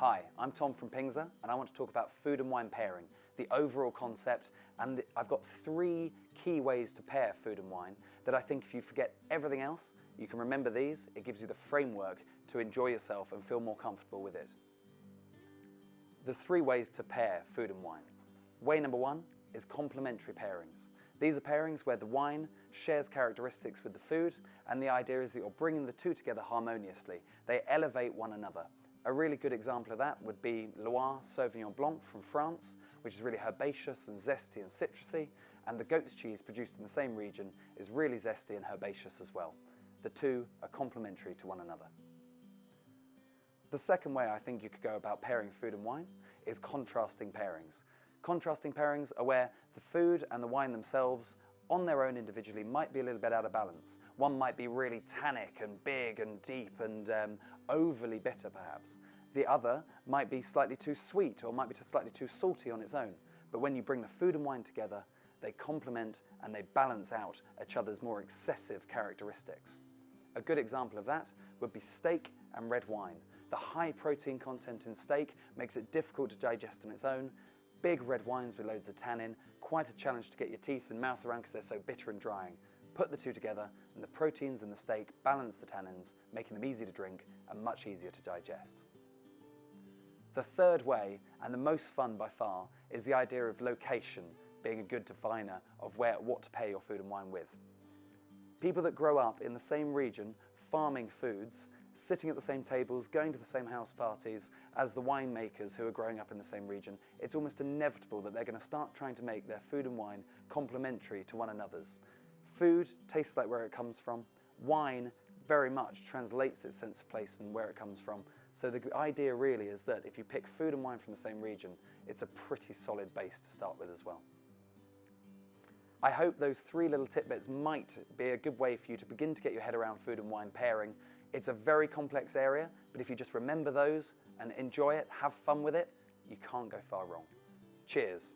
Hi, I'm Tom from Pingza, and I want to talk about food and wine pairing, the overall concept, and I've got 3 key ways to pair food and wine that I think if you forget everything else, you can remember these. It gives you the framework to enjoy yourself and feel more comfortable with it. There's 3 ways to pair food and wine. Way number 1 is complementary pairings. These are pairings where the wine shares characteristics with the food, and the idea is that you're bringing the two together harmoniously. They elevate one another. A really good example of that would be Loire Sauvignon Blanc from France, which is really herbaceous and zesty and citrusy, and the goat's cheese produced in the same region is really zesty and herbaceous as well. The two are complementary to one another. The second way I think you could go about pairing food and wine is contrasting pairings. Contrasting pairings are where the food and the wine themselves on their own individually might be a little bit out of balance. One might be really tannic and big and deep and overly bitter perhaps. The other might be slightly too sweet or might be slightly too salty on its own. But when you bring the food and wine together, they complement and they balance out each other's more excessive characteristics. A good example of that would be steak and red wine. The high protein content in steak makes it difficult to digest on its own. Big red wines with loads of tannin, quite a challenge to get your teeth and mouth around because they're so bitter and drying. Put the two together and the proteins in the steak balance the tannins, making them easy to drink and much easier to digest. The third way, and the most fun by far, is the idea of location being a good definer of what to pair your food and wine with. People that grow up in the same region, farming foods, sitting at the same tables, going to the same house parties as the winemakers who are growing up in the same region, it's almost inevitable that they're going to start trying to make their food and wine complementary to one another's. Food tastes like where it comes from. Wine very much translates its sense of place and where it comes from. So the idea really is that if you pick food and wine from the same region, it's a pretty solid base to start with as well. I hope those 3 little tidbits might be a good way for you to begin to get your head around food and wine pairing. It's a very complex area, but if you just remember those and enjoy it, have fun with it, you can't go far wrong. Cheers.